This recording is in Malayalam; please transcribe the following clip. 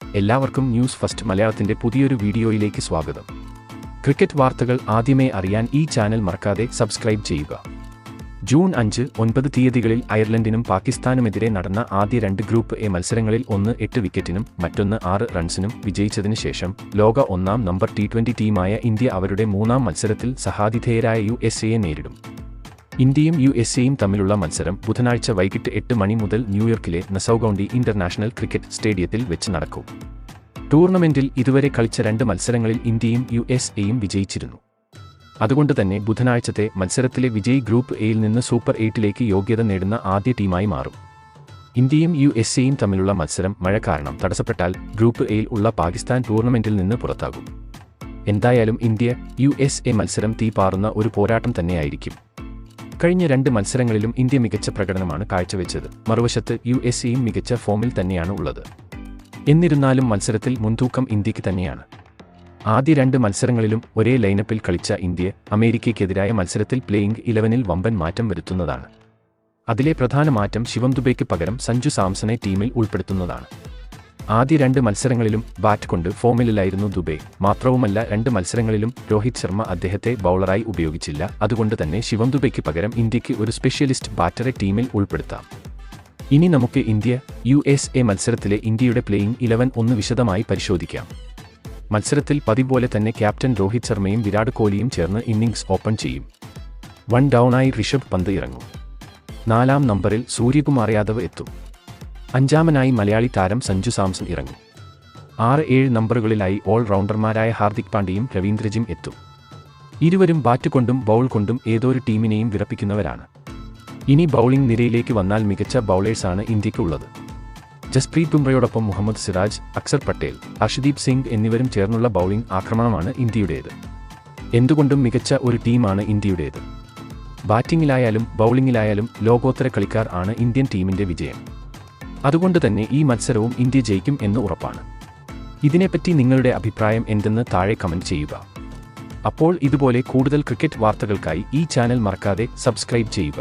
എല്ലാവർക്കും ന്യൂസ് ഫസ്റ്റ് മലയാളത്തിന്റെ പുതിയൊരു വീഡിയോയിലേക്ക് സ്വാഗതം. ക്രിക്കറ്റ് വാർത്തകൾ ആദ്യമേ അറിയാൻ ഈ ചാനൽ മറക്കാതെ സബ്സ്ക്രൈബ് ചെയ്യുക. ജൂൺ 5-9 തീയതികളിൽ അയർലൻഡിനും പാകിസ്ഥാനുമെതിരെ നടന്ന ആദ്യ 2 ഗ്രൂപ്പ് എ മത്സരങ്ങളിൽ ഒന്ന് 8 വിക്കറ്റിനും മറ്റൊന്ന് 6 റൺസിനും വിജയിച്ചതിന് ശേഷം ലോക 1-ാം നമ്പർ T20 ടീമായ ഇന്ത്യ അവരുടെ 3-ാം മത്സരത്തിൽ സഹാതിഥേയരായ USA നേരിടും. ഇന്ത്യയും USAയും തമ്മിലുള്ള മത്സരം ബുധനാഴ്ച വൈകിട്ട് 8 മണി മുതൽ ന്യൂയോർക്കിലെ നസൗ കൗണ്ടി ഇന്റർനാഷണൽ ക്രിക്കറ്റ് സ്റ്റേഡിയത്തിൽ വെച്ച് നടക്കും. ടൂർണമെന്റിൽ ഇതുവരെ കളിച്ച 2 മത്സരങ്ങളിൽ ഇന്ത്യയും USAയും വിജയിച്ചിരുന്നു. അതുകൊണ്ട് തന്നെ ബുധനാഴ്ചത്തെ മത്സരത്തിലെ വിജയി ഗ്രൂപ്പ് എയിൽ നിന്ന് സൂപ്പർ 8ലേക്ക് യോഗ്യത നേടുന്ന ആദ്യ ടീമായി മാറും. ഇന്ത്യയും USAയും തമ്മിലുള്ള മത്സരം മഴ കാരണം തടസ്സപ്പെട്ടാൽ ഗ്രൂപ്പ് എയിൽ ഉള്ള പാകിസ്ഥാൻ ടൂർണമെന്റിൽ നിന്ന് പുറത്താകും. എന്തായാലും ഇന്ത്യ USA മത്സരം തീപാറുന്ന ഒരു പോരാട്ടം തന്നെയായിരിക്കും. കഴിഞ്ഞ 2 മത്സരങ്ങളിലും ഇന്ത്യ മികച്ച പ്രകടനമാണ് കാഴ്ചവെച്ചത്. മറുവശത്ത് USAയും മികച്ച ഫോമിൽ തന്നെയാണ് ഉള്ളത്. എന്നിരുന്നാലും മത്സരത്തിൽ മുൻതൂക്കം ഇന്ത്യക്ക് തന്നെയാണ്. ആദ്യ 2 മത്സരങ്ങളിലും ഒരേ ലൈനപ്പിൽ കളിച്ച ഇന്ത്യ അമേരിക്കയ്ക്കെതിരായ മത്സരത്തിൽ പ്ലേയിംഗ് 11-ൽ വമ്പൻ മാറ്റം വരുത്തുന്നതാണ്. അതിലെ പ്രധാന മാറ്റം ശിവം ദുബെയ്ക്ക് പകരം സഞ്ജു സാംസണെ ടീമിൽ ഉൾപ്പെടുത്തുന്നതാണ്. ആദ്യ 2 മത്സരങ്ങളിലും ബാറ്റ് കൊണ്ട് ഫോമിലായിരുന്നു ദുബെ. മാത്രവുമല്ല 2 മത്സരങ്ങളിലും രോഹിത് ശർമ്മ അദ്ദേഹത്തെ ബൗളറായി ഉപയോഗിച്ചില്ല. അതുകൊണ്ട് തന്നെ ശിവം ദുബെയ്ക്ക് പകരം ഇന്ത്യക്ക് ഒരു സ്പെഷ്യലിസ്റ്റ് ബാറ്ററെ ടീമിൽ ഉൾപ്പെടുത്താം. ഇനി നമുക്ക് ഇന്ത്യ USA മത്സരത്തിലെ ഇന്ത്യയുടെ പ്ലേയിംഗ് 11 ഒന്ന് വിശദമായി പരിശോധിക്കാം. മത്സരത്തിൽ പതിവ് പോലെ തന്നെ ക്യാപ്റ്റൻ രോഹിത് ശർമ്മയും വിരാട് കോഹ്ലിയും ചേർന്ന് ഇന്നിംഗ്സ് ഓപ്പൺ ചെയ്യും. 1 ഡൗണായി ഋഷഭ് പന്ത് ഇറങ്ങും. 4-ാം നമ്പറിൽ സൂര്യകുമാർ യാദവ് എത്തും. 5-ാമനായി മലയാളി താരം സഞ്ജു സാംസൺ ഇറങ്ങും. 6-7 നമ്പറുകളിലായി ഓൾ റൗണ്ടർമാരായ ഹാർദിക് പാണ്ഡ്യയും രവീന്ദ്രജും എത്തും. ഇരുവരും ബാറ്റ് കൊണ്ടും ബൗൾ കൊണ്ടും ഏതൊരു ടീമിനെയും വിറപ്പിക്കുന്നവരാണ്. ഇനി ബൗളിംഗ് നിരയിലേക്ക് വന്നാൽ മികച്ച ബൗളേഴ്സാണ് ഇന്ത്യക്കുള്ളത്. ജസ്പ്രീത് ബുംറയോടൊപ്പം മുഹമ്മദ് സിറാജ്, അക്സർ പട്ടേൽ, ഹർഷദീപ് സിംഗ് എന്നിവരും ചേർന്നുള്ള ബൗളിംഗ് ആക്രമണമാണ് ഇന്ത്യയുടേത്. എന്തുകൊണ്ടും മികച്ച ഒരു ടീമാണ് ഇന്ത്യയുടേത്. ബാറ്റിംഗിലായാലും ബൗളിംഗിലായാലും ലോകോത്തര കളിക്കാർ ആണ് ഇന്ത്യൻ ടീമിന്റെ വിജയം. അതുകൊണ്ട് തന്നെ ഈ മത്സരവും ഇന്ത്യ ജയിക്കും എന്ന് ഉറപ്പാണ്. ഇതിനെപ്പറ്റി നിങ്ങളുടെ അഭിപ്രായം എന്തെന്ന് താഴെ കമന്റ് ചെയ്യുക. അപ്പോൾ ഇതുപോലെ കൂടുതൽ ക്രിക്കറ്റ് വാർത്തകൾക്കായി ഈ ചാനൽ മറക്കാതെ സബ്സ്ക്രൈബ് ചെയ്യുക.